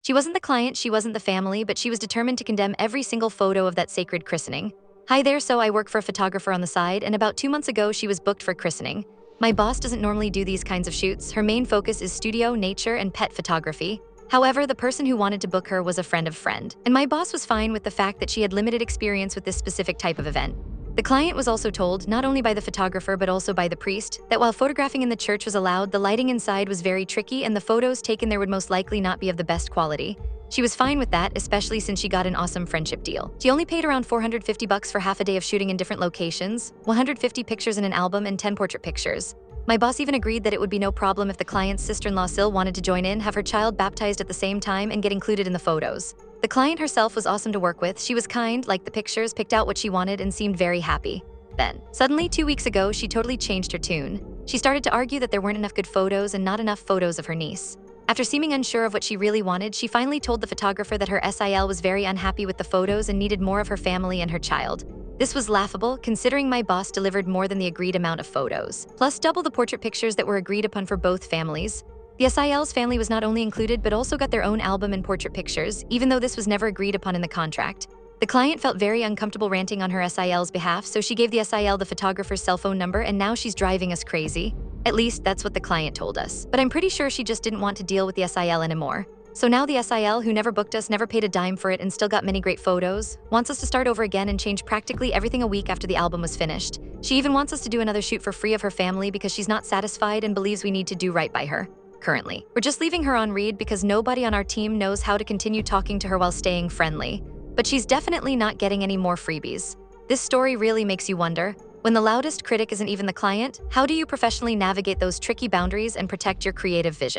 She wasn't the client, she wasn't the family, but she was determined to condemn every single photo of that sacred christening. Hi there, so I work for a photographer on the side, and about 2 months ago she was booked for christening. My boss doesn't normally do these kinds of shoots. Her main focus is studio, nature, and pet photography. However, the person who wanted to book her was a friend of friend, and my boss was fine with the fact that she had limited experience with this specific type of event. The client was also told, not only by the photographer but also by the priest, that while photographing in the church was allowed, the lighting inside was very tricky and the photos taken there would most likely not be of the best quality. She was fine with that, especially since she got an awesome friendship deal. She only paid around $450 for half a day of shooting in different locations, 150 pictures in an album and 10 portrait pictures. My boss even agreed that it would be no problem if the client's sister-in-law SIL wanted to join in, have her child baptized at the same time, and get included in the photos. The client herself was awesome to work with. She was kind, liked the pictures, picked out what she wanted, and seemed very happy. Then, suddenly 2 weeks ago, she totally changed her tune. She started to argue that there weren't enough good photos and not enough photos of her niece. After seeming unsure of what she really wanted, she finally told the photographer that her SIL was very unhappy with the photos and needed more of her family and her child. This was laughable, considering my boss delivered more than the agreed amount of photos, plus double the portrait pictures that were agreed upon for both families. The SIL's family was not only included but also got their own album and portrait pictures, even though this was never agreed upon in the contract. The client felt very uncomfortable ranting on her SIL's behalf, so she gave the SIL the photographer's cell phone number, and now she's driving us crazy. At least that's what the client told us. But I'm pretty sure she just didn't want to deal with the SIL anymore. So now the SIL, who never booked us, never paid a dime for it, and still got many great photos, wants us to start over again and change practically everything a week after the album was finished. She even wants us to do another shoot for free of her family because she's not satisfied and believes we need to do right by her. Currently, we're just leaving her on read because nobody on our team knows how to continue talking to her while staying friendly. But she's definitely not getting any more freebies. This story really makes you wonder, when the loudest critic isn't even the client, how do you professionally navigate those tricky boundaries and protect your creative vision?